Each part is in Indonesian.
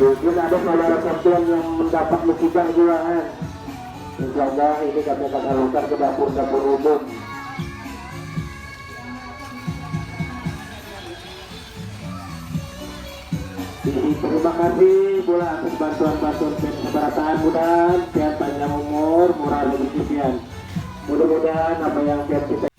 Mungkin ada saudara sekalian yang mendapat musibah juga kan. Insya Allah ini kami akan salurkan ke dapur-dapur umum. Terima kasih pula atas bantuan-bantuan keberatan, mudah-mudahan sehat panjang umur, murah rezeki pian. Mudah-mudahan apa yang pian kita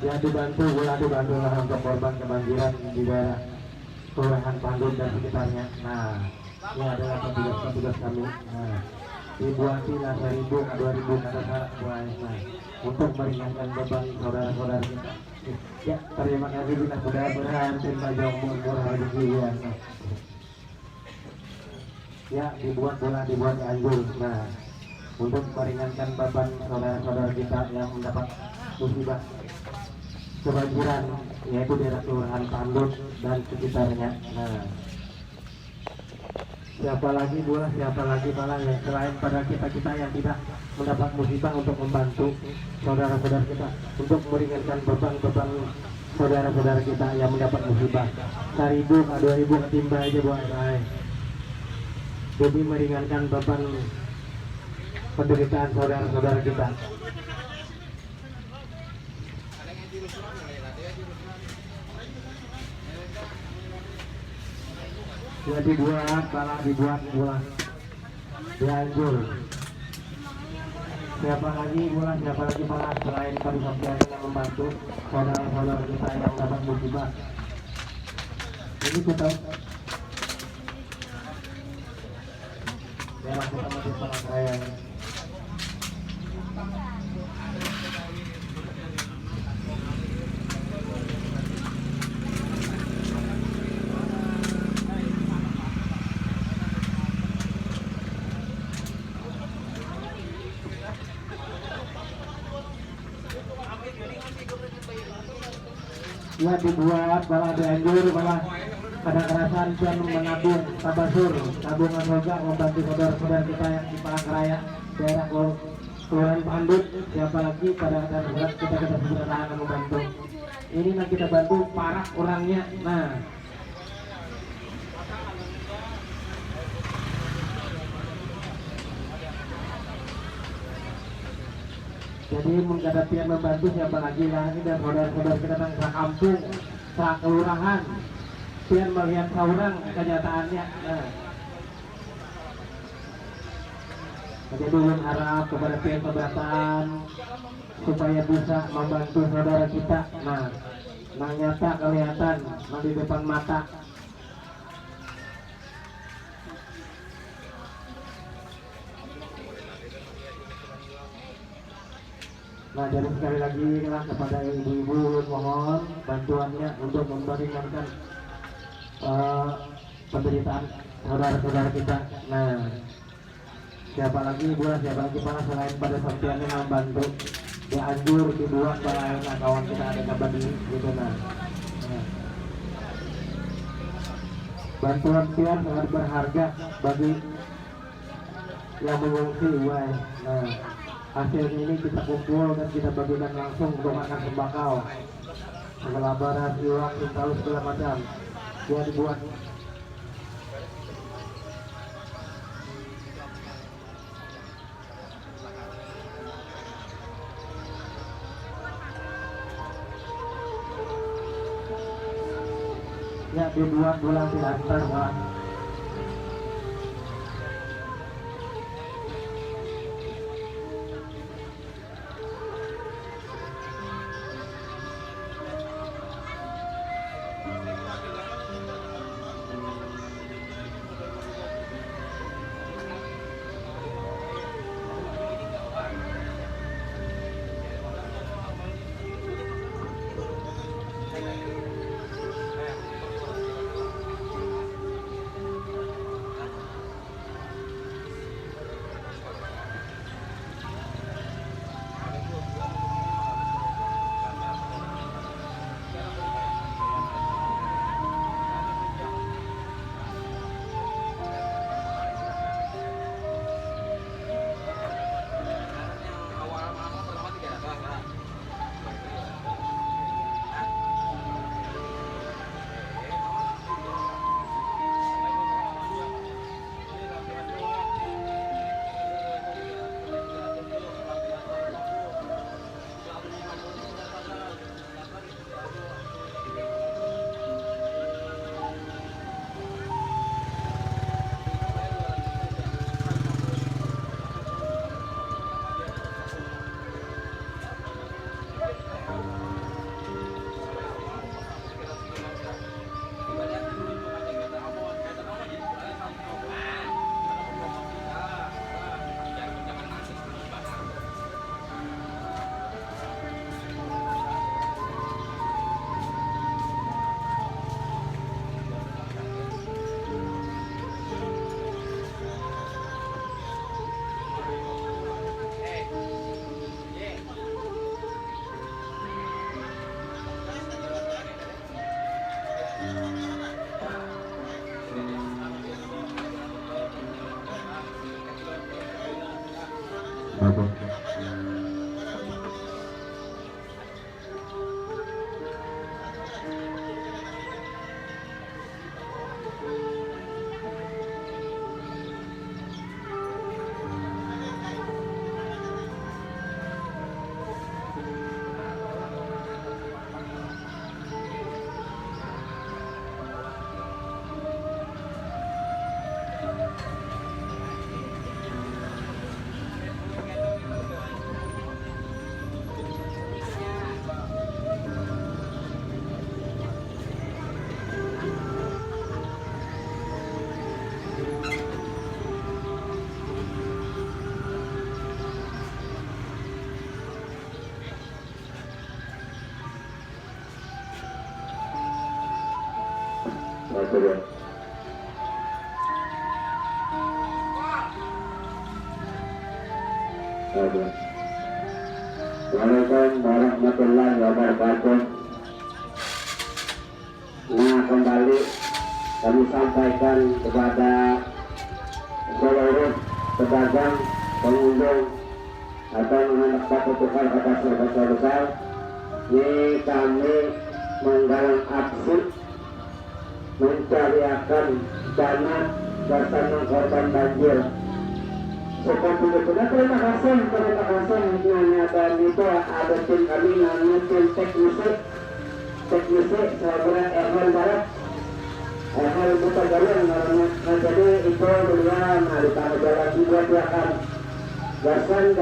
yang dibantu lah untuk korban kebanjiran di daerah Kelurahan Pandun dan sekitarnya. Nah, ini adalah petugas kami. Nah, dibuati lah 1.000 ke 2.000 kata syarat nah, untuk meringankan beban saudara-saudara kita. Ya, terima kasih kita mudah-mudahan terima umur rezeki ya. Ya, dibuat Cianjur. Nah, untuk meringankan beban saudara-saudara kita yang mendapat musibah kebanjiran, yaitu daerah Kelurahan Pandut dan sekitarnya. Nah, siapa lagi pala yang selain pada kita yang tidak mendapat musibah untuk membantu saudara-saudara kita, untuk meringankan beban saudara-saudara kita yang mendapat musibah. 1.000 ke 2.000 ketimba aja buat saya. Jadi meringankan beban penderitaan saudara-saudara kita. Ya dibuat bola dianjur. Siapa lagi bola selain Pak Sofian yang membantu saudara-saudara kita yang dapat musibah. Ini kita daerah kita masih Palangkaraya. Ya dibuat malah dianjur malah ada kerasan dan menabung tabungan roga membantu saudara-saudara kita yang di Palangkaraya daerah Kelurahan Pandut. Siapa lagi pada darurat kita segera akan membantu. Ini yang kita bantu parah orangnya. Nah, jadi menghadapi yang membantu siapa lagi lah, ini dan saudara-saudara kita yang kampung, kelurahan, pian melihat seorang kenyataannya. Nah, jadi ulun harap kepada pihak keberatan supaya bisa membantu saudara kita. Nah, nyata kelihatan di depan mata. Nah, jadi sekali lagi lah kepada ibu-ibu mohon bantuannya untuk meringankan penderitaan saudara-saudara kita. Nah, siapa lagi malah selain pada Sofian yang membantu dianjur dibuat balai kawan kita ada kabar ini gitu. Nah, bantuan pian sangat berharga bagi yang mengungsi. Nah, hasil ini kita kumpul dan kita bagikan langsung untuk makan sembakau, segala barat, iwak, intalus, segala macam. Dia dibuat. Ya dibuat bulan diantar, Pak. turun. Waalaikumsalam warahmatullahi wabarakatuh. Nah, kembali kami sampaikan kepada seluruh pedagang, pengunjung atau anak satu tukar kata sahabat besar, ini kami menggalang aksi mencariakan dana bersama korban banjir. Seperti itu. Nah, terima kasih. Nah, dan itu ada tim kami namanya tim teknisi saya kira Erhan Barat, Erhan Buta Galung namanya. Nah, jadi itu beliau di tengah jalan juga dia akan gasan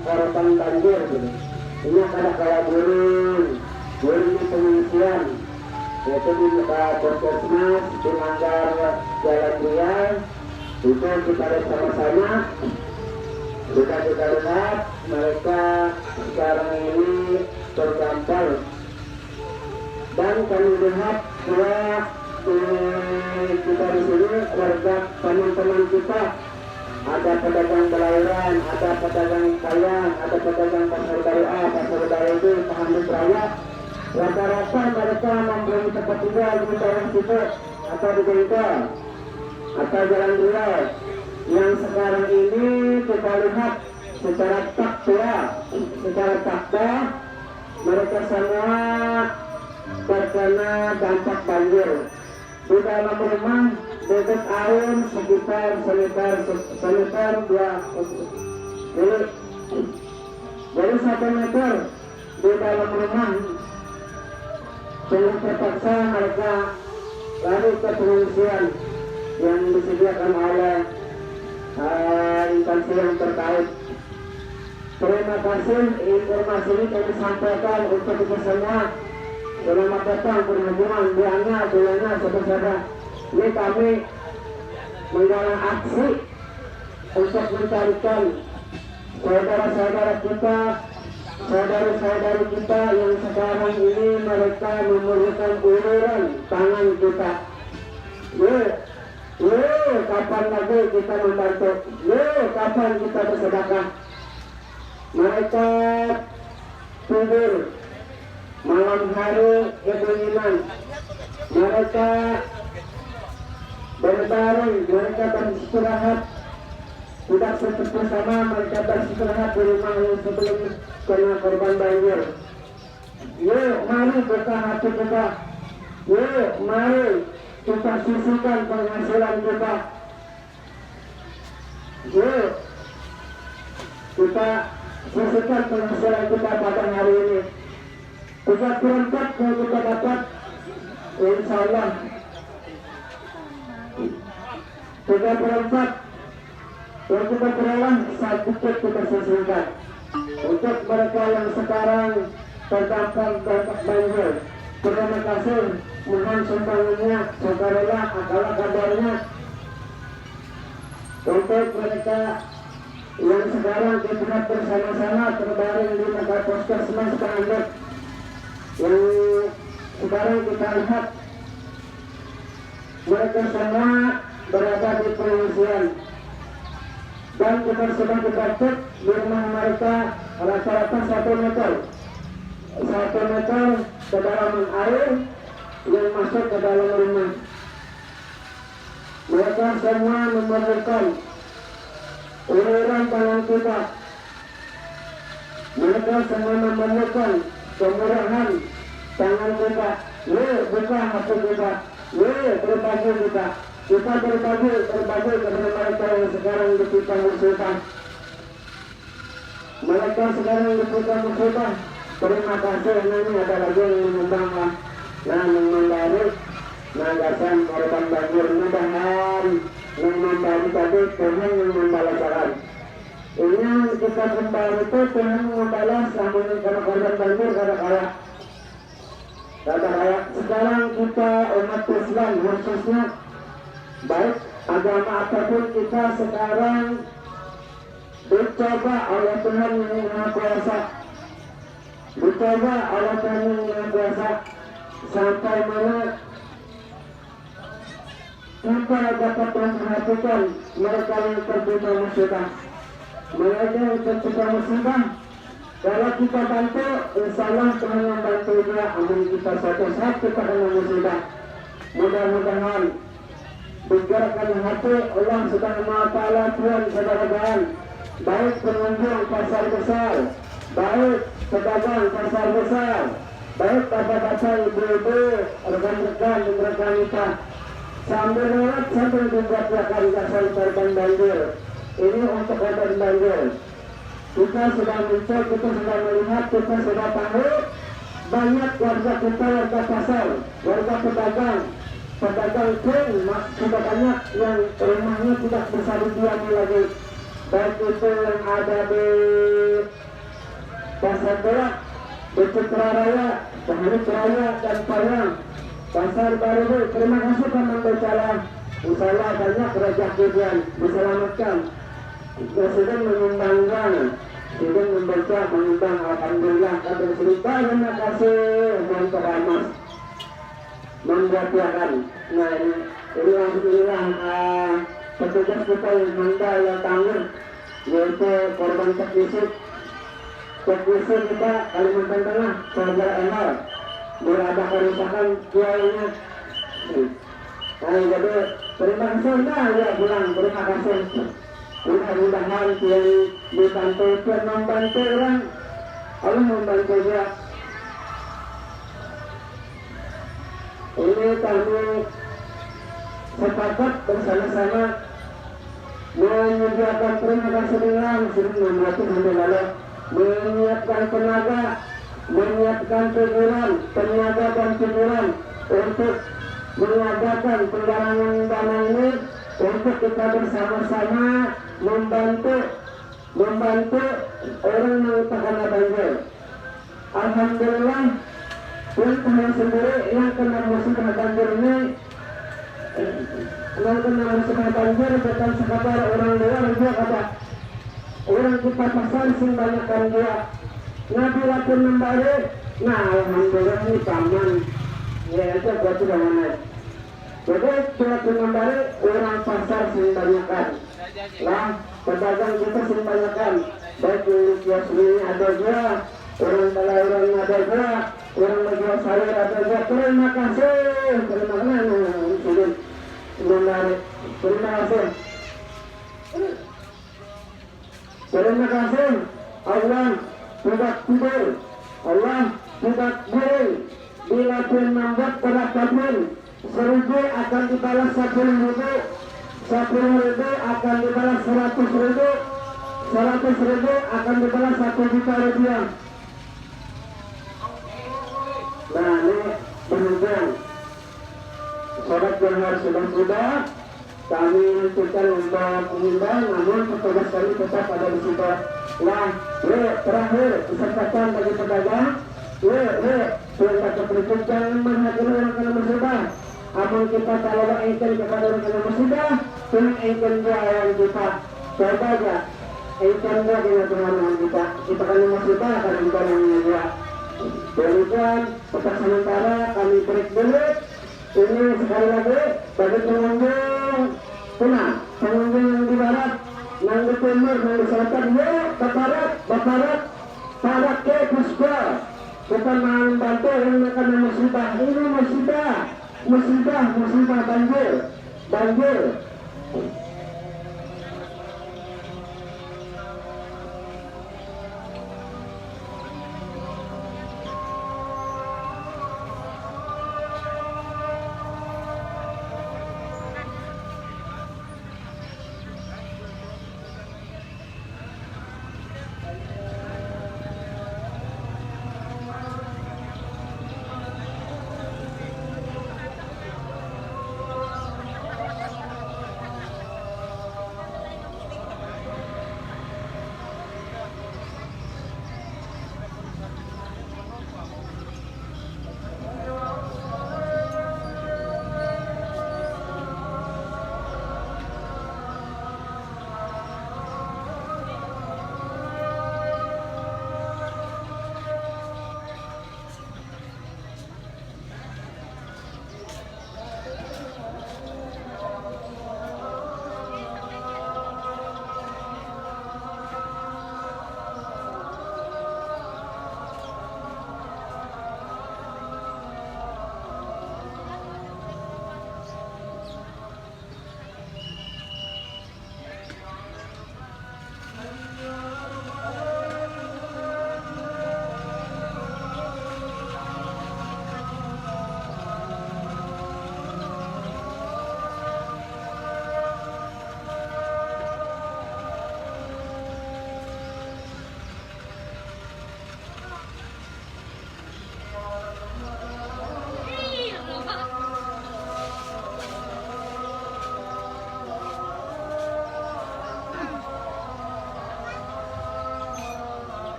korban banjir gitu. Ini ada kayak guring di pengungsian, yaitu di Puskesmas di Manggar Jalan Riau. Itu kita lihat sama-sama, kita lihat mereka sekarang ini terdampar, dan kami lihat bahwa kita di sini warga teman-teman kita, ada pedagang belauran, ada pedagang kayang, ada pedagang pasar baru A, pasar baru B, Pahamut Raya. Rata-rata mereka membeli tempat tinggal di daerah situ atau di bengkel atau Jalan Riau. Yang sekarang ini kita lihat secara fakta mereka semua terkena dampak banjir. Di dalam rumah debit air sekitar sekitar 2 jadi 1 meter di dalam rumah. Sehingga terpaksa mereka lari ke pengungsian yang disediakan oleh instansi yang terkait. Terima kasih, informasi ini kami sampaikan untuk kita semua. Selamat datang perhubungan bilangnya saudara. Ini kami menggalang aksi untuk mencarikan saudara-saudara kita, saudari-saudari kita yang sekarang ini mereka memerlukan uluran tangan kita. Kapan lagi kita membantu? Kapan kita bersedekah? Mereka tidur malam hari kedinginan, mereka berbaring, mereka beristirahat, tidak seperti sama mereka beristirahat di rumah yang sebelum kena korban banjir. Mari buka hati kita, mari kita sisihkan penghasilan kita, kita sisihkan penghasilan kita pada hari ini. 3 perempat yang kita dapat, insya Allah 3 perempat yang kita peroleh sedikit kita sisihkan untuk mereka yang sekarang terdampak banjir. Terima kasih, mohon sumbangannya, saudara akala kabarnya untuk mereka yang sekarang kita bersama-sama terbaring di tempat Puskesmas Pahamut. Yang sekarang kita lihat mereka semua berada di pengungsian, dan kita sudah dibantu di rumah mereka rata-rata 1 meter kedalaman air yang masuk ke dalam rumah. Mereka semua memerlukan uluran tangan kita. Mereka semua memerlukan kemurahan tangan kita. Buka hati kita, berbagi kita. Kita berbagi kepada mereka yang sekarang ditimpa musibah. Mereka sekarang ditimpa musibah. Terima kasih. Ini ada lagi yang menyumbang memberi nagasan korban banjir. Mudah-mudahan yang memberi tadi Tuhan yang membalaskan. Ini kita kembali itu Tuhan membalas namun karena korban banjir kata-kata. Sekarang kita umat Islam khususnya, baik agama apapun, kita sekarang dicoba oleh Tuhan yang Maha Kuasa, dicoba oleh Tuhan yang Maha Kuasa sampai mana kita dapat memperhatikan mereka yang tertimpa musibah. Mereka yang tertimpa musibah, kalau kita bantu, insya Allah Tuhan membantu dia. Amin. Kita suatu saat kita kena musibah, mudah-mudahan digerakkan hati Allah Subhanahu wa Ta'ala. Tuhan saudara-saudara, baik pengunjung pasar besar, baik pedagang pasar besar, baik bapak-bapak, ibu-ibu, rekan-rekan dan rekan kita, sambil lewat sambil juga akan kasar korban banjir. Ini untuk korban banjir. Kita sudah muncul, kita sudah melihat, kita sudah tahu banyak warga kita, warga pasar, warga pedagang pun sudah banyak yang rumahnya tidak bisa didiami lagi, baik itu yang ada di Pasar Berak, di Citra Raya, Baharik Raya, dan Payang, Pasar Baru. Terima kasih Komando Calang. Insya Allah banyak rezeki yang diselamatkan. Presiden mengundangkan, Presiden membaca, mengundang, alhamdulillah, kader cerita. Terima kasih untuk Mas membuatkan. Nah ini alhamdulillah petugas kita yang handal, yang tangguh, yaitu korban teknisi kita Kalimantan Tengah, saudara Enol, berada kerusakan kiainya. Nah jadi terima kasih, nah ya pulang, terima kasih. Mudah-mudahan yang dibantu Tuhan membantu orang, Allah membantu dia. Ini kami sepakat bersama-sama menyediakan, terima kasih dengan sudah membuat sampai lalu, menyiapkan tenaga, menyiapkan pikiran, tenaga dan pikiran untuk mengadakan penggalangan dana ini, untuk kita bersama-sama membantu orang yang terkena banjir. Alhamdulillah, Tuhan sendiri yang kena musibah banjir ini, yang kena musibah banjir bukan sekadar orang luar, dia kata orang kita pasar sing banyakkan dia. Nabi lapun membalik, nah alhamdulillah ini taman, ya itu buat sudah mana. Jadi lapun membalik orang pasar sing banyakkan, lah pedagang kita sing banyakkan, baik di kios ini ada juga, orang Talairan ada juga, orang menjual sayur ada juga. Terima kasih, terima kasih, terima kasih. Terima kasih. Allah tidak tidur, Allah tidak guring. Bila pun membuat berapapun, 1.000 akan dibalas 10.000, 10.000 akan dibalas 100.000, 100.000 akan dibalas 1 juta rupiah. Nah ini berhubung sholat zuhur sudah kami lakukan untuk mengimbau, namun petugas kami tetap ada di situ. Nah, terakhir kesempatan bagi pedagang, perintah kepolisian jangan menghakimi orang kena musibah. Amun kita kalau engkel kepada orang kena musibah, dengan engkel dia yang kita coba aja, engkel dia dengan Tuhan kita. Kita kena musibah karena kita yang dia. Demikian petak sementara kami break dulu. Ini sekali lagi bagi pengunjung pengunjung yang di barat, yang di timur, yang di selatan, barat ke Puspa, kita membantu yang akan musibah. Ini musibah banjir.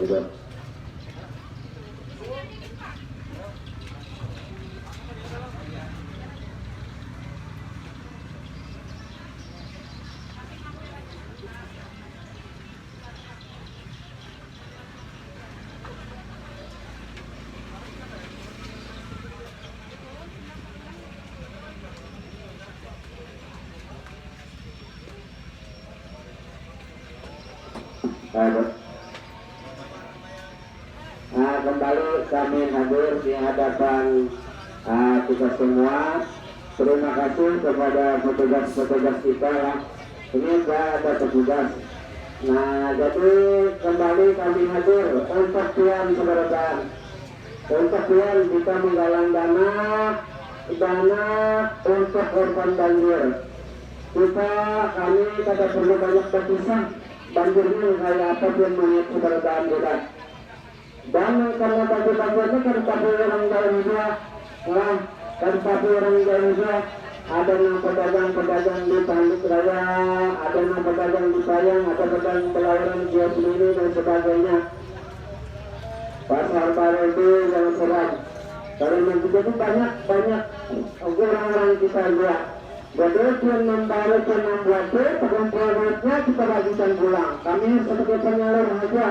Gitu. Nah, kembali kami hadir di hadapan kita semua. Terima kasih kepada petugas-petugas kita ya. Ini sudah ada petugas. Nah, jadi kembali kami hadir untuk Tuhan Seberatan. Untuk Tuhan kita menggalang dana untuk korban banjir. Kami tidak perlu banyak berpisah. Banjirnya kayak apa pun menit Seberatan kita. Dan karena banjir-banjirnya kan tapi orang dalam juga, kan tapi orang dalam juga. Ada yang pedagang-pedagang di Tanduk Raya, ada yang pedagang di Sayang, ada pedagang pelayaran di sini dan sebagainya. Pasar baru itu yang serang. Karena juga itu banyak orang-orang kita juga. Jadi yang membaru yang membuatnya, perempuan-perempuannya kita bagikan pulang. Kami sebagai penyalur saja.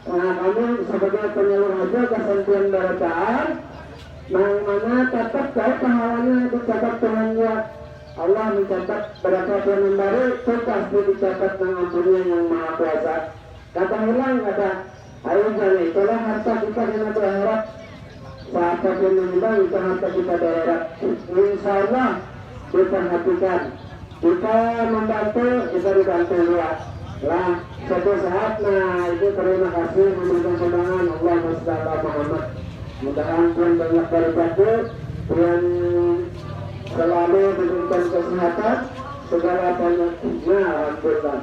Nah, kami sebagai penyalur saja kesentuhan bacaan. Mana tetap saya pahalanya dicatat Tuhannya. Allah mencatat berapa yang membaru itu pasti dicatat dengan Tuhan yang Maha Kuasa. Kata hilang kata, ayo jangan itulah harta kita yang berharap. Saat yang menimbang itu harta kita daerah. Insya Allah diperhatikan. Kita membantu, kita dibantu luas. Lah, suatu saat, nah itu terima kasih memberikan sumbangan Allah Muhammad. Mudah-mudahan Tuhan banyak berkati, Tuhan selalu diberikan kesehatan, segala penyakitnya, alhamdulillah.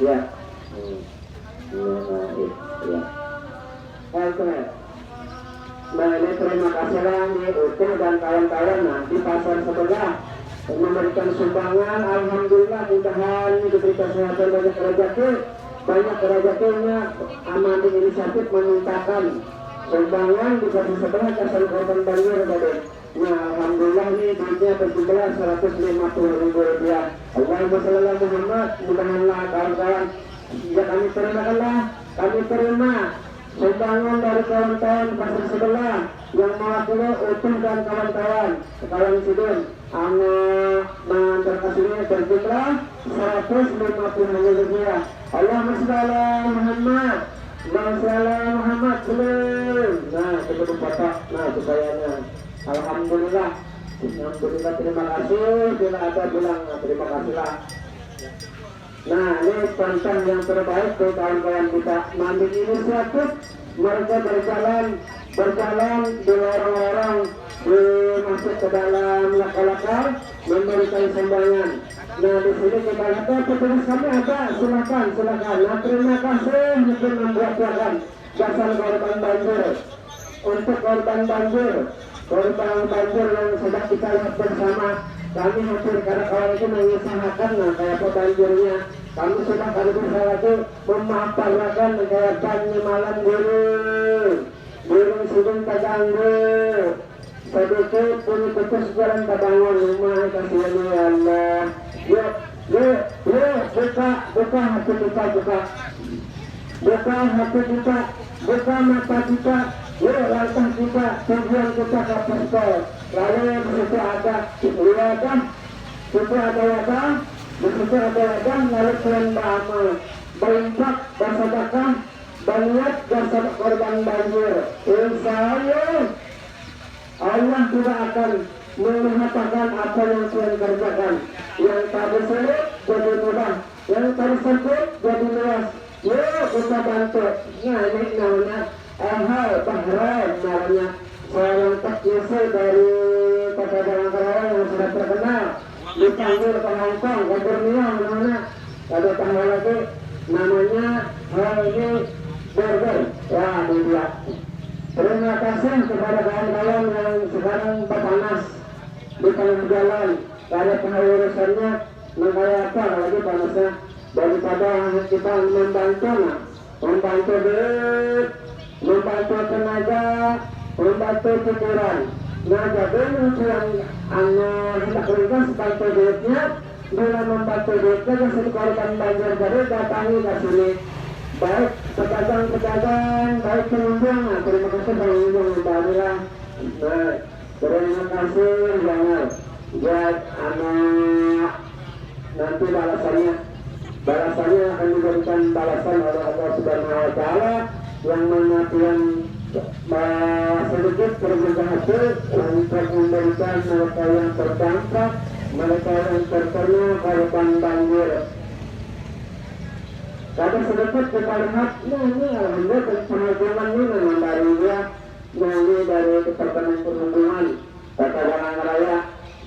Ya. Nah ini terima kasihlah nih Utuh dan kawan-kawan nanti pasar sebelah memberikan sumbangan. Alhamdulillah mudahan diberi kesehatan banyak rezekinya. Amandi inisiatif memintakan sumbangan di pasar sebelah kasar korban banjir tadi. Nah alhamdulillah ini duitnya berjumlah 150.000 rupiah. Allahumma shalli ala Muhammad. Mudahanlah kawan-kawan jika kami terima sumbangan dari kawan-kawan pasar sebelah yang mewakili Utuh dan kawan-kawan Sidin. Terkasihnya berjumlah 150.000 rupiah. Allahumma shalli ala Muhammad. Muhammad belum. Nah cukup foto. Nah supayanya. Alhamdulillah. Terima kasih. Bila ada bilang terima kasihlah. Nah ini contoh yang terbaik untuk kawan-kawan kita. Ambil inisiatif, mereka berjalan di lorong-lorong, masuk ke dalam lokal-lokal, memberikan sumbangan. Nah di sini kita lihat petugas kami ada, silakan. Nah terima kasih mungkin membuat jasa korban banjir. Untuk korban banjir yang sudah kita lihat bersama. Kami hampir karena orang itu mengusahakan kayak banjirnya. Kami sudah kali bisa lagi memaparkan kayak banjir malam burung sidin terganggu. Sedikit punya putus jalan terbangun rumah kasihan ya Allah. Yuk buka hati kita, buka hati kita, buka mata kita. Yuk langkah kita, tujuan kita ke pistol. Lalu di situ ada wadah, lalu kalian beramal, berinfak, bersedekah, berniat jasa korban banjir. Insya Allah tidak akan mengatakan apa yang kalian kerjakan. Yang tadi sulit jadi mudah, yang tadi sempit jadi luas. Yuk kita bantu. Nah ini namanya hal Bahrain namanya. Seorang teknisi dari Kota Jalangkarawan yang sudah terkenal dipanggil ke Hongkong, ke Borneo mana ada tanggal lagi namanya ini Burger. Wah ini dia. Terima kasih kepada kawan-kawan yang sekarang berpanas di tengah jalan ada pengurusannya makanya apa lagi panasnya daripada kita membantu duit, membantu tenaga, membantu pikiran. Nah jadi yang hendak lintas bantu duitnya, bila membantu duitnya kasih korban banjir jadi datangi ke sini. Baik pedagang-pedagang, baik pengunjung. Nah, terima kasih pengunjung Alhamdulillah. Nah, terima kasih jangan buat anak nanti balasannya akan diberikan balasan oleh Allah Subhanahu Wa Taala yang mana yang sedikit berbeda hasil untuk memberikan mereka yang terdampak, mereka yang terkena korban banjir. Tadi sedikit kita lihat, ini alhamdulillah penghubungan ini memang dari Departemen Perhubungan Kota Jalan Raya,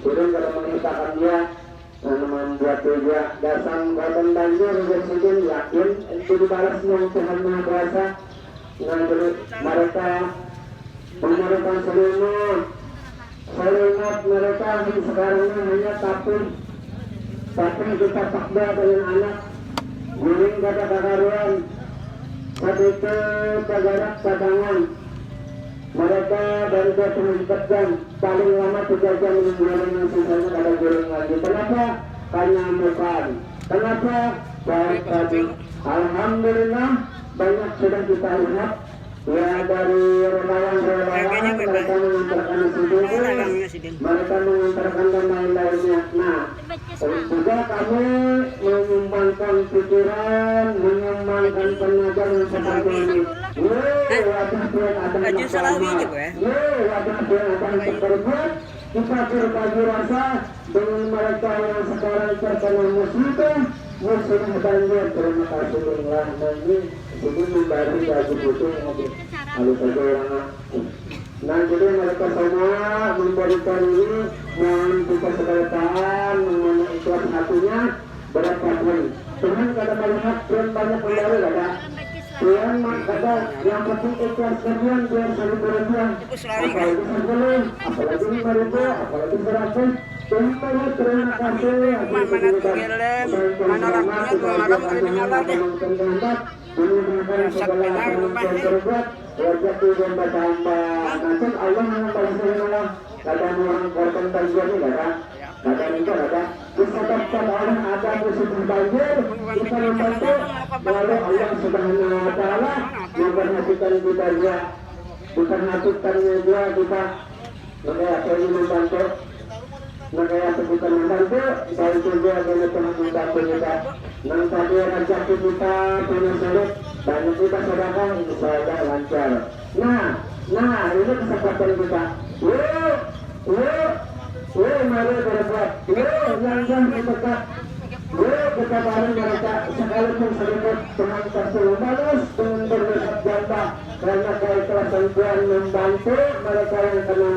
turun kalau mengisahkan dia. Membuat dia dasar korban banjir presiden yakin itu dibalasnya Tuhan Maha Kuasa. Nah jadi mereka memberikan selimut mereka sekarang ini hanya tapi kita takbir dengan anak guling kata kakaruan sedikit jarak cadangan mereka dari 24 jam paling lama 3 jam menggunakan yang sisanya ada guling lagi. Kenapa? Karena bukan. Kenapa? Baik tadi alhamdulillah banyak sudah kita lihat ya dari relawan mereka mengantarkan sidin, mereka mengantarkan dan lain-lainnya. Nah juga kami menyumbangkan pikiran, menyumbangkan tenaga yang seperti ini. Wadah yang ada terberbuat, kita berbagi rasa dengan mereka yang sekarang terkena musibah banjir. Terima kasih Allah. Ini memberi baju putih halus saja orang. Nah jadi mereka semua memberikan ini mohon kita sekertaan mengenai ikhlas hatinya berapapun. Tuhan kada melihat Tuhan banyak memberi kada. Tuhan kada yang penting ikhlas kalian biar saling berjuang. Apalagi sebelum, apalagi 5.000, apalagi 100. Tuhan banyak terima kasih. Segala yang terbuat wajah dan bertambah. Nanti Allah membalasnya Allah. Kata orang korban banjir ini kata itu disebabkan orang ada musibah banjir kita membantu lalu Allah Subhanahu Wa Taala memperhatikan kita dia diperhatikannya dia kita makanya saya membantu makanya kita membantu saya juga dengan Tuhan membantu kita. Nang tadi rezeki kita punya sulit banyak kita sedekah insya Allah lancar. Nah ini kesempatan kita. Mari berbuat. Yang kita kita bareng mereka sekalipun sedikit Tuhan kasih balas dengan berlipat ganda karena keikhlasan Tuhan membantu mereka yang kena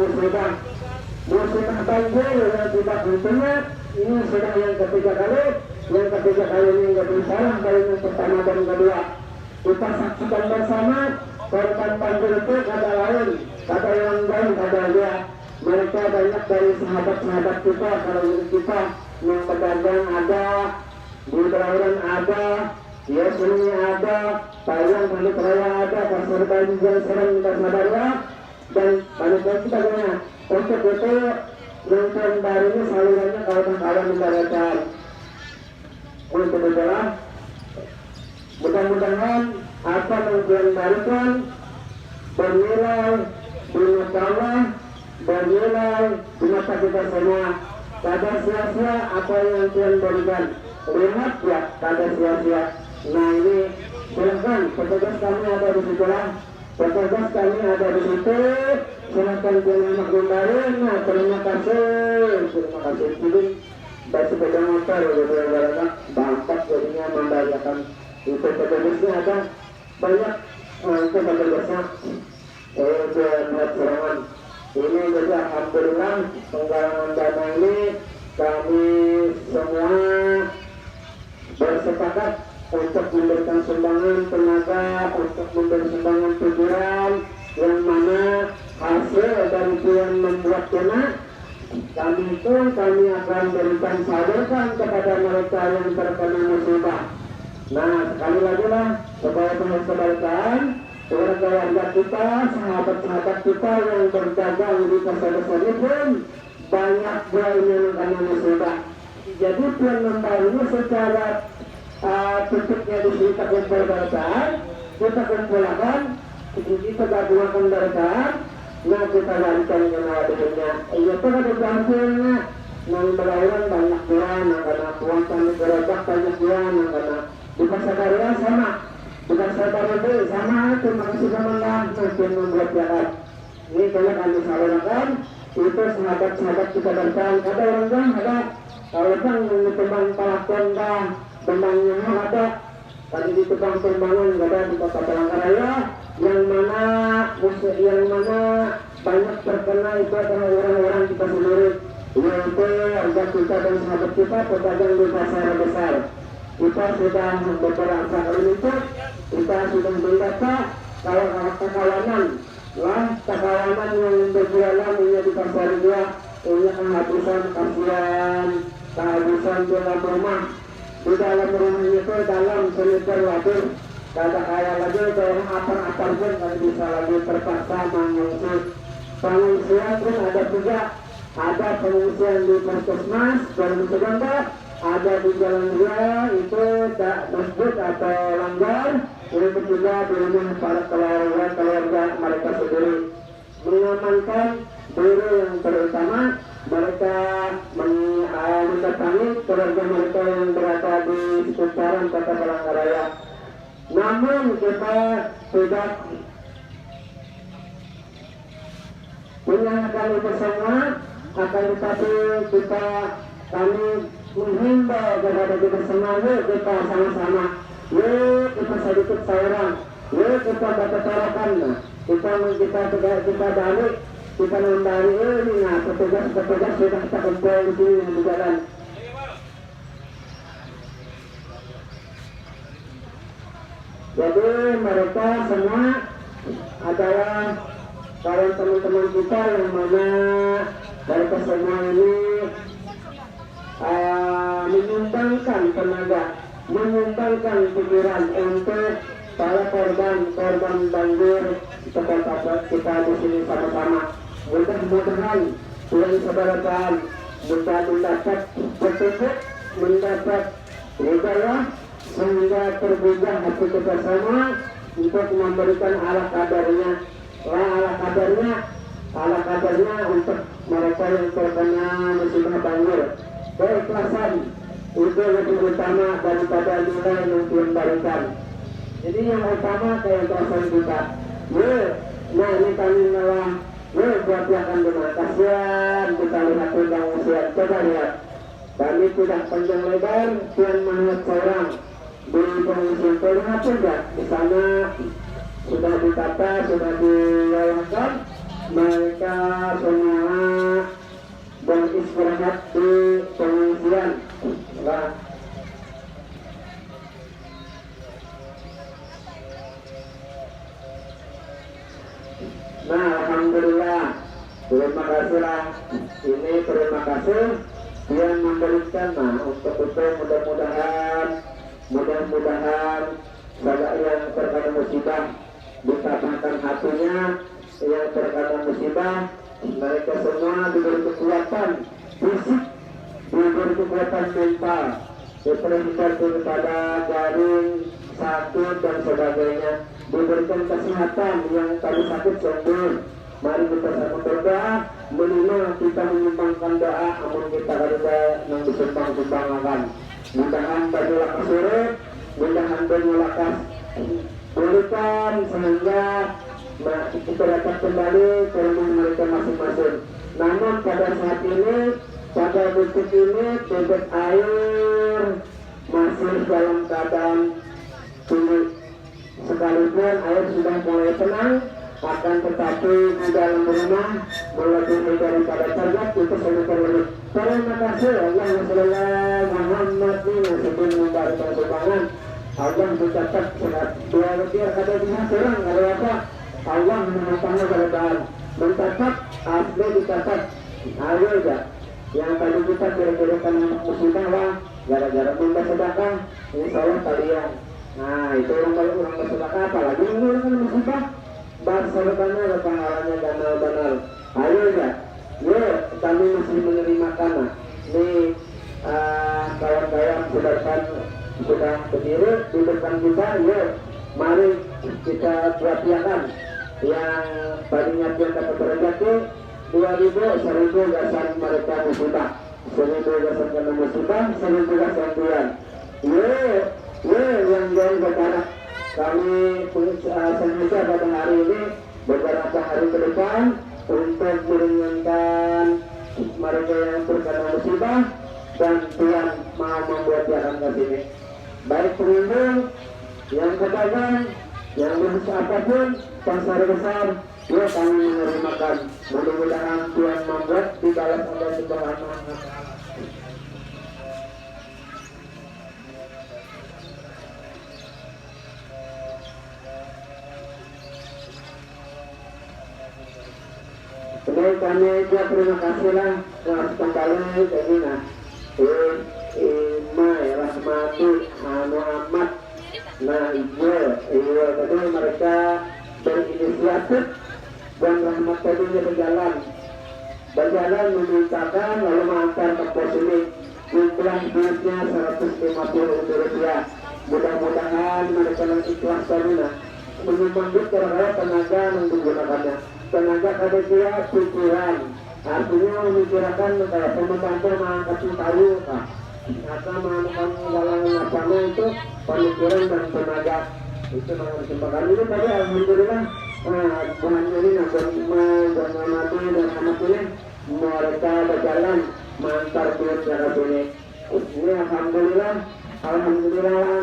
musibah banjir yang tidak untungnya. Ini sudah yang ketiga kali ini nggak salah kali yang pertama dan kedua kita saksikan bersama korban banjir itu ada lain kata yang lain ada dia mereka banyak dari sahabat-sahabat kita kalau kita yang pedagang ada di perairan ada ya sungai ada Payang Balik Raya ada pasar banjir serang Tasmadaya dan banyak kita punya untuk itu yang baru ini salurannya kawan-kawan mendaratan untuk itulah mudah-mudahan apa yang barukan bernilai di mata bernilai di mata kita semua. Kada sia-sia apa yang Tuhan berikan. Lihat ya, kada sia-sia. Nah ini silakan petugas kami ada di sekolah, petugas kami ada di situ. Silakan jangan maklum. Nah terima kasih. Jadi dan sepeda motor beberapa bangkat jadinya membahayakan itu petugasnya ada banyak itu petugasnya buat serangan ini jadi alhamdulillah penggalangan dana ini kami semua bersepakat untuk memberikan sumbangan tenaga untuk memberi sumbangan pikiran yang mana hasil dari Tuhan membuat kena kami itu kami akan berikan sadarkan kepada mereka yang terkena musibah. Nah, sekali lagi lah, supaya penyesadarkan keluarga kita, sahabat-sahabat kita yang berdagang di pasar-pasar itu banyak yang kena musibah. Jadi Tuan Membal ini secara tutupnya disita kumpulkan, kita kumpulkan, kita gabungkan berkat. Nah, kita lancar dengan adanya. Iya, itu ada gampangnya. Nang melawan banyak bulan, nang kena kuantan gerobak banyak bulan, nang kena di pasar karya sama, di pasar karya sama. Terima kasih teman-teman mungkin membuat jalan. Ini kalau kami salurkan, itu sahabat-sahabat kita datang. Ada orang ada, kalau orang yang tembang palakon dah, tembangnya ada. Tadi di tukang tembangan ada di kota Palangkaraya. Yang mana banyak terkena itu adalah orang-orang kita sendiri, yaitu warga kita dan sahabat kita pedagang di pasar besar. Kita sudah beberapa kali itu kita sudah mendata kalau kawanan lah kawanan yang berjualan ini di pasar dia ini kehabisan kasihan, kehabisan dalam rumah. Di dalam rumah itu dalam seliter waduh. Kada kaya lagi daerah apar-apar pun kan bisa lagi terpaksa mengungsi. Pengungsian pun ada juga, ada pengungsian di puskesmas dan sedangka ada di jalan raya itu masjid atau langgar, itu juga di rumah para keluarga mereka sendiri mengamankan diri yang terutama mereka mendatangi keluarga mereka yang berada di seputaran kota Palangkaraya. Namun kita tidak menyangka itu semua, akan tetapi kami menghimbau kepada kita semua, kita sama-sama, kita sedikit sayang, kita berketarakan, kita balik, kita membari ini, nah petugas sudah kita kumpul di sini di jalan. Jadi mereka semua adalah para teman-teman kita yang mana mereka semua ini menyumbangkan tenaga, menyumbangkan pikiran untuk para korban banjir tempat kita di sini sama-sama. Mudah-mudahan yang saudarakan mendapat petunjuk, mendapat hidayah sehingga tergugah hati kita semua untuk memberikan ala kadarnya untuk mereka yang terkena musibah banjir. Keikhlasan itu lebih utama daripada nilai yang diberikan. Jadi yang utama keikhlasan kita. Nah ini kami malah buat akan dengan kasihan kita lihat undang usian. Coba lihat, kami tidak panjang lebar dan melihat seorang di pengungsian terlihat tidak di sana sudah ditata, sudah dilakukan, mereka semua beristirahat di pengungsian. Nah, alhamdulillah, terima kasihlah. Ini terima kasih yang memberikan untuk itu mudah-mudahan saudara yang terkena musibah ditapahkan hatinya, yang terkena musibah mereka semua diberi kekuatan fisik, diberi kekuatan mental, diberikan kepada jaring, sakit dan sebagainya, diberikan kesehatan yang tadi sakit sembuh. Mari kita sama berdoa, minimal kita menyumbangkan doa, namun kita ada yang disumbang-sumbangkan. Mudahan berdoa surut, mudahan berdoa berikan sehingga kita dapat kembali ke rumah mereka masing-masing. Namun pada saat ini, pada detik ini, debit air masih dalam keadaan tinggi. Sekalipun air sudah mulai tenang, akan tetapi di dalam rumah melebihi daripada target itu sangat terlalu. Terima kasih Allah Muhammad ini sebelum memberikan sumbangan. Allah mencatat dua rupiah kada bisa kurang kalau apa. Allah mencatatnya keadaan mencatat asli dicatat. Ayo ya yang tadi kita kira-kira kan musibah lah gara-gara minta sedekah ini saya kalian. Nah itu orang bersedekah apalagi ini orang kan musibah bersedekahnya ada pahalanya benar-benar. Ayo ya, yuk kami masih menerima kana nih kawan-kawan sudah berdiri di depan kita. Yuk mari kita perhatikan yang tadinya dia kata berjati 2.000 1.000 gasan mereka musibah 1.000 gasan kena musibah 1.000 gasan tuan. Yuk yang jauh berjarak kami sengaja pada hari ini beberapa hari ke depan untuk meringankan mereka yang terkena musibah dan Tuhan mau membuat jalan ke sini baik pengunjung yang pedagang yang berusaha apapun pasar besar. Ya kami menerimakan mudah-mudahan Tuhan membuat di dalam Allah Subhanahu wa Ta'ala. Kemudian kami juga terima kasihlah kembali ke Nina Imai Rahmati Muhammad. Nah iya tadi mereka berinisiatif dan Rahmat tadinya berjalan memintakan lalu mengantar ke pos ini jumlah duitnya 150 rupiah. Mudah-mudahan mereka yang ikhlas tadinya menyumbang duit karena tenaga yang digunakannya tenaga kada dia pikiran artinya memikirkan kalau pembantu mengangkat kayu atau melakukan dalam lapangan itu pemikiran dan tenaga itu mengumpulkan itu tadi alhamdulillah bulan ini dan mati dan amat ini mereka berjalan mengantar duit dari sini. Ini alhamdulillah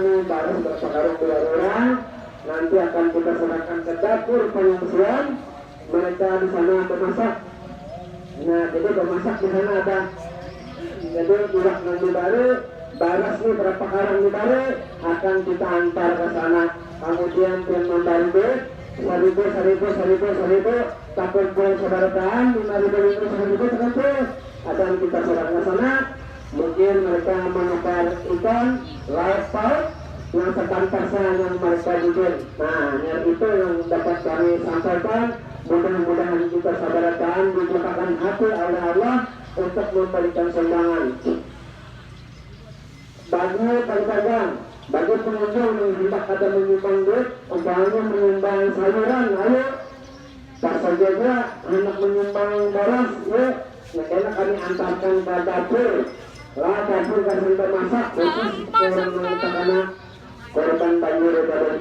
ini baru bersekarang 2 orang nanti akan kita serahkan ke dapur pengungsian. Mereka di sana bermasak. Nah jadi bermasak di sana ada jadi ulah nanti baru baras nih berapa karang di baru akan kita antar ke sana. Kemudian yang membantu 1.000 takut buat saudara tahan 5.000 terus akan kita serahkan ke sana. Mungkin mereka menukar ikan laut paut yang sepantasnya yang mereka bikin. Nah yang itu yang dapat kami sampaikan. Mudah-mudahan kita sadarkan dibukakan hati oleh Allah untuk memberikan sumbangan bagi pedagang, bagi pengunjung yang hendak ada menyumbang duit, umpamanya menyumbang sayuran, ayo pas saja hendak menyumbang beras, ya, makanya kami antarkan ke dapur, lah dapur kasih masak, khusus orang yang terkena korban banjir tadi.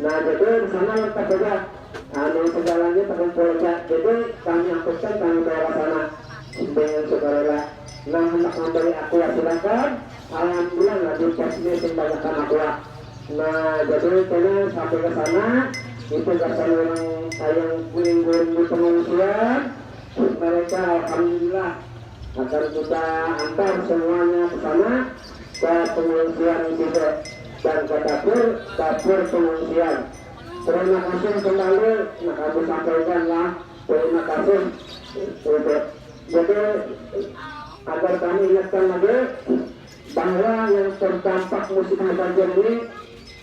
Nah jadi di sana letak saja. Segalanya terkumpulkan, jadi kami angkutkan kami bawa sana dengan sukarela. Nah hendak memberi aku silakan. Alhamdulillah nggak dikasih tembakan aku. Nah jadi kami sampai ke sana itu gasan yang kuning-kuning di pengungsian mereka alhamdulillah akan kita antar semuanya ke sana ke pengungsian juga dan ke dapur pengungsian. Terima kasih kembali, nah kami sampaikanlah terima kasih. Jadi agar kami ingatkan lagi bahwa yang terdampak musibah banjir ini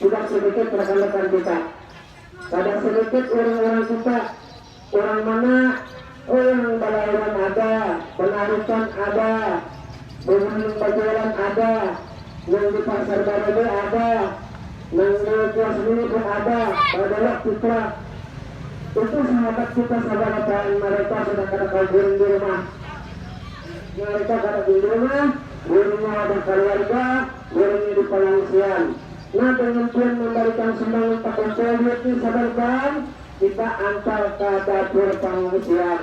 tidak sedikit rekan-rekan kita, tidak sedikit orang-orang kita, orang mana orang Balairan ada, Penarikan ada, Bumilin Bajalan ada, yang di Pasar Baru ada, Kelas ini pun ada, adalah kita itu sahabat kita sahabat mereka sudah kada di rumah, mereka kada di rumah, burungnya ada keluarga, burungnya di pengungsian. Nah dengan Tuhan memberikan sumbangan terkumpul ini sahabat kita antar ke dapur pengungsian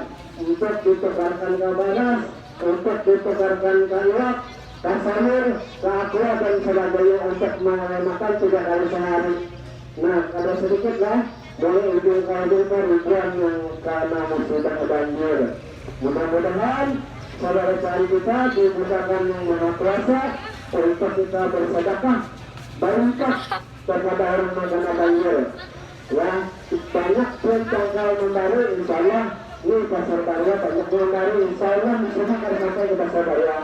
untuk ditukarkan ke beras, untuk ditukarkan ke iwak, ke sayur, ke aqua dan sebagainya untuk makan 3 kali sehari. Nah ada sedikit lah boleh ujung ribuan yang karena musibah banjir. Mudah-mudahan saudara-saudari kita dimudahkan yang Maha Kuasa untuk kita bersedekah banyak kepada orang yang banjir. Ya banyak pun tanggal membaru insya Allah ini pasar Barwa banyak yang baru, insya Allah musibah akan sampai ke pasar Barwa.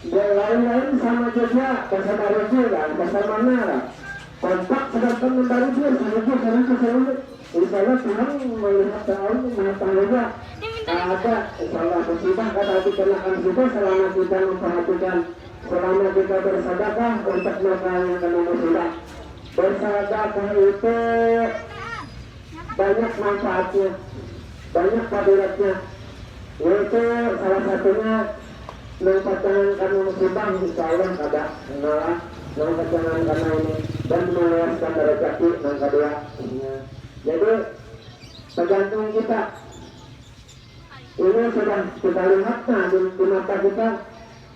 Dan lain-lain sama juga pasar Barwa juga, pasar mana lah. Kontak sedangkan membaru dia, seribu. Insya Allah Tuhan melihat tahun, mengetahuinya. Ada, insya Allah musibah kata hati kenakan juga selama kita memperhatikan, selama kita bersedekah untuk mereka yang kena musibah. Bersedekah itu banyak manfaatnya, banyak fadilatnya, yaitu salah satunya mengkacangan karena musibah, insya Allah kada menolak mengkacangan karena ini dan meluaskan rezeki yang kedua. Jadi tergantung kita. Ini sudah kita lihat nah di mata kita,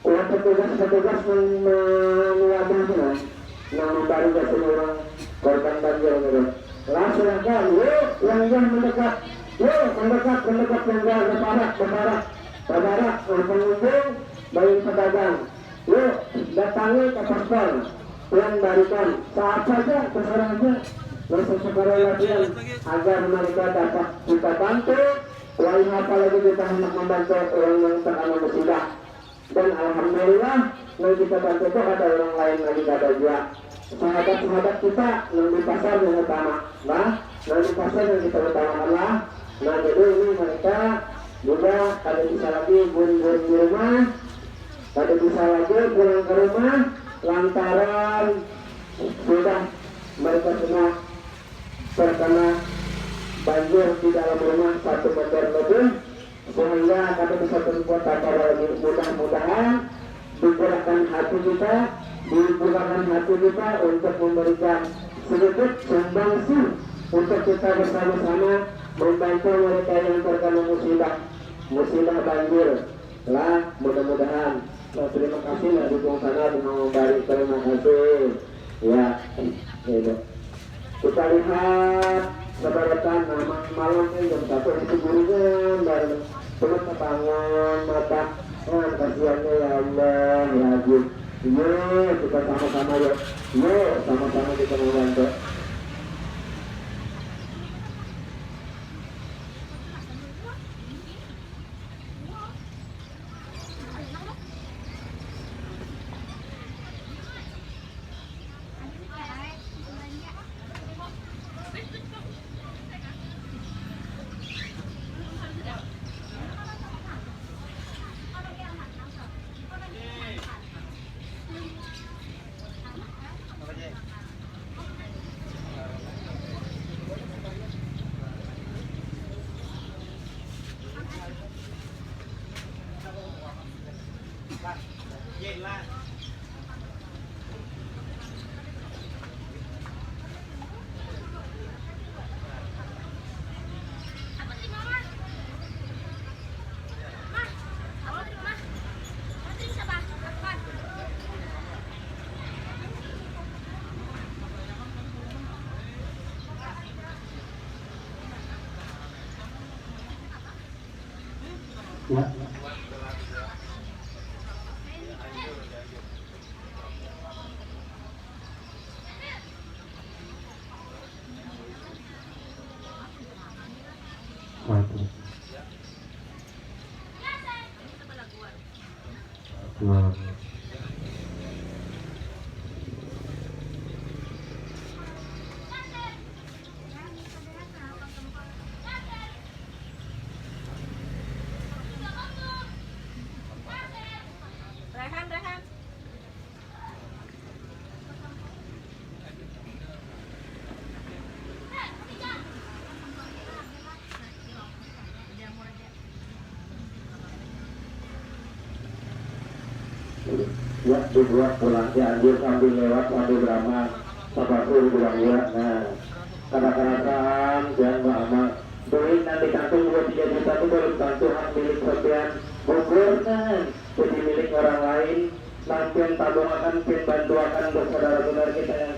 petugas menguatnya, nah memberi jasa orang korban banjir gitu. Langsung aja, yuk yang mendekat, yuk mendekat yang berbarak, pengunjung, bayi pedagang, yuk datangi ke paspor, yang barikan, saat saja terserah aja, langsung sekarang latihan agar mereka dapat kita bantu. Wahai apalagi kita hendak membantu orang yang terkena musibah, dan alhamdulillah yang kita bantu itu ada orang lain lagi ada juga. Sahabat-sahabat kita yang di pasar yang utama, nah di pasar yang kita utamakanlah. Nah jadi ini mereka juga ada bisa lagi bun-bun di rumah, ada bisa lagi pulang ke rumah lantaran sudah mereka semua terkena banjir di dalam rumah 1 meter lebih, sehingga kami bisa berbuat apa lagi. Mudah-mudahan digerakkan hati kita, dibukakan hati kita untuk memberikan sedikit sumbangsih untuk kita bersama-sama membantu mereka yang terkena musibah banjir lah. Mudah-mudahan. Nah, terima kasih lah dukung sana dengan memberi, terima kasih ya. Kita lihat keberatan nama malam ini jam 1 itu guringan dan terus ketangan mata. Kasihannya ya Allah lagi. Yuk kita sama-sama yuk. Yuk sama-sama kita membantu. Ya. Rehan. Ya dibuat pulang diambil sambil lewat sambil beramal sabatu bilang ya. Nah kadang-kadang jangan beramal duit nanti kantung 2-3 juta itu baru kantung hak milik sopian Bogor kan jadi milik orang lain. Lampian tabung akan bantu akan bersaudara-saudara kita yang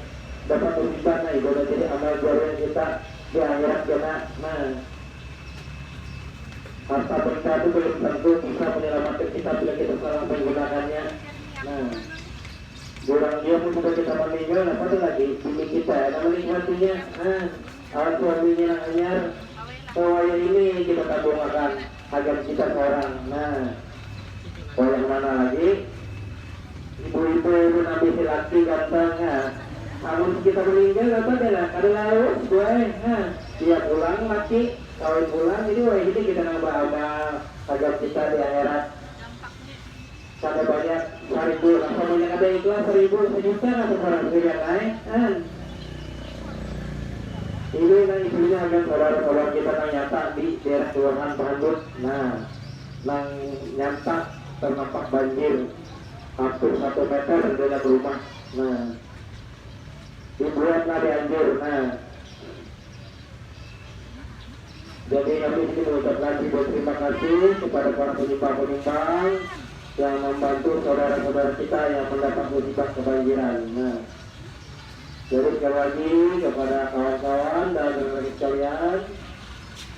dapat musibah. Nah ibadah jadi amal jariah kita di akhirat kena. Nah harta benda itu belum tentu bisa menyelamatkan kita bila kita salah menggunakannya. Nah orang dia pun sudah kita meninggal, apa tuh lagi bumi kita yang menikmatinya. Nah awal suaminya anyar kawaya ini kita tabungkan agar kita seorang. Nah, yang mana lagi? Ibu-ibu nabi laki gantengnya. Namun kita meninggal apa adalah ada laut, gue. Nah, dia pulang mati, kawin pulang, jadi wah ini kita nambah amal agar kita di akhirat. Sampai banyak 1000, apa banyak ada ikhlas 1000, 1.000.000 atau 100.000 yang lain. Ini yang isinya agar saudara-saudara kita yang nyata di daerah Kelurahan Bandut. Nah, yang nyata ternampak banjir hampir 1 meter dari rumah. Nah, dibuatlah dianjur. Nah, jadi kami ingin mengucapkan lagi terima kasih kepada para penyumbang-penyumbang yang membantu saudara-saudara kita yang mendapat musibah kebanjiran. Nah, jadi sekali lagi kepada kawan-kawan dan rekan-rekan sekalian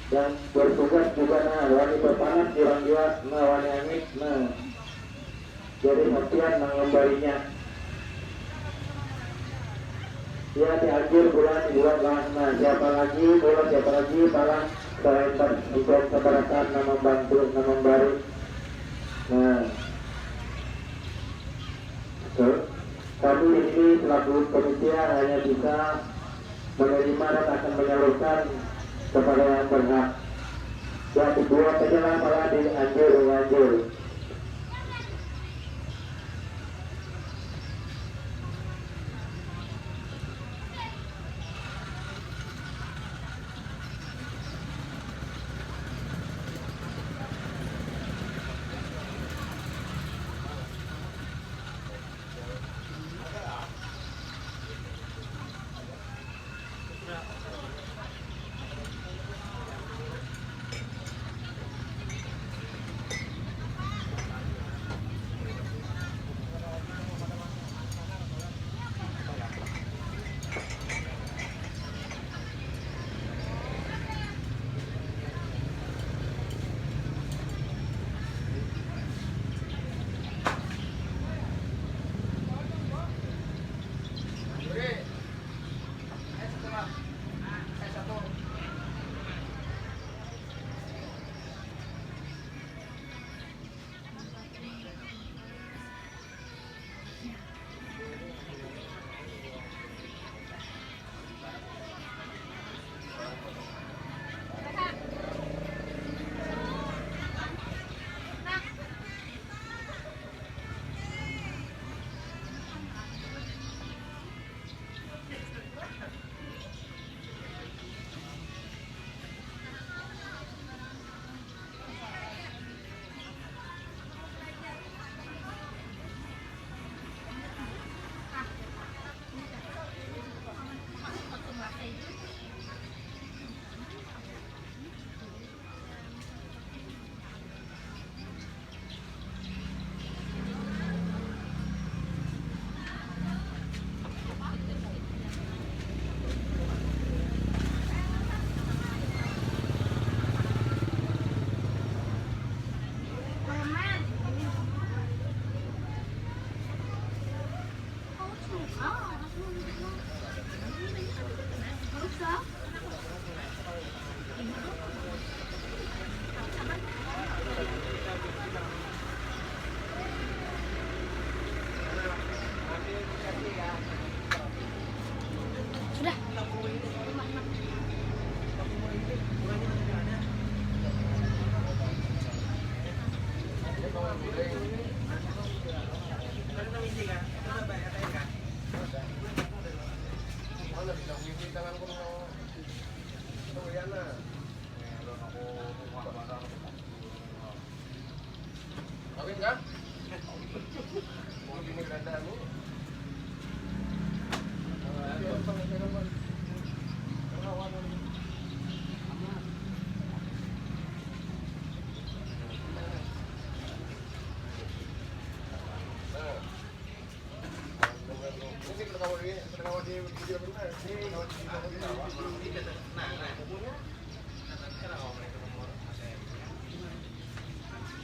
yang bertugas juga, nah, wani berpanas jiwa-jiwa, nah, wani angin, nah, jadi Septian mengembalinya. Ya dianjur bulan dibuatlah. Nah, siapa lagi bulan, siapa lagi palang selain untuk keberatan nama membantu nama baru. Nah, kami di sini selaku panitia hanya bisa menerima dan akan menyalurkan kepada yang berhak. Ya dibuat saja lah malah dianjur.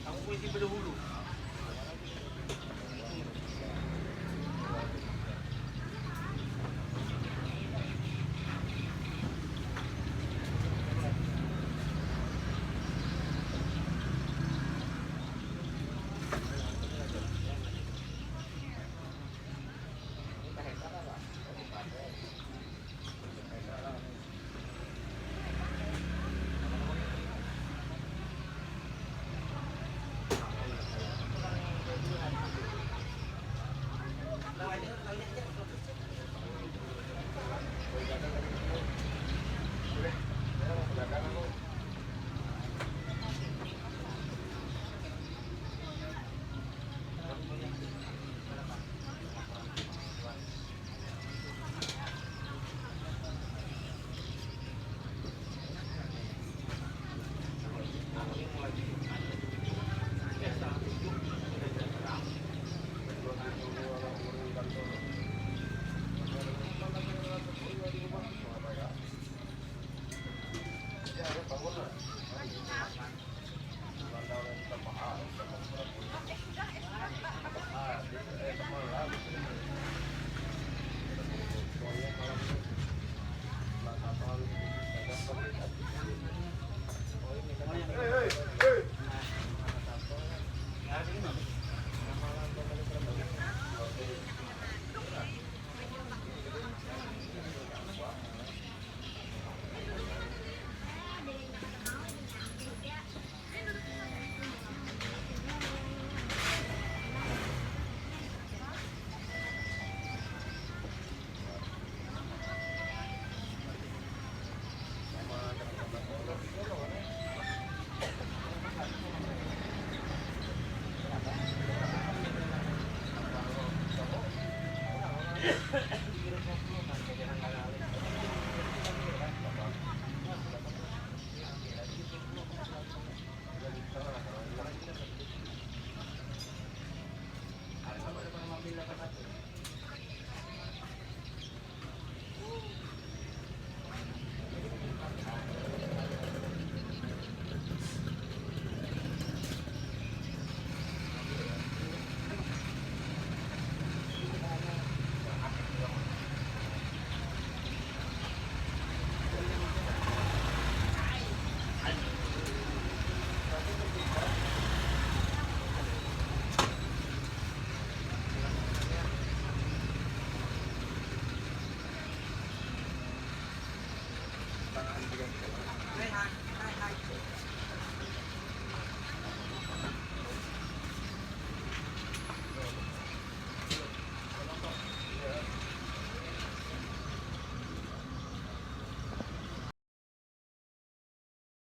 Aku isi pada hulu.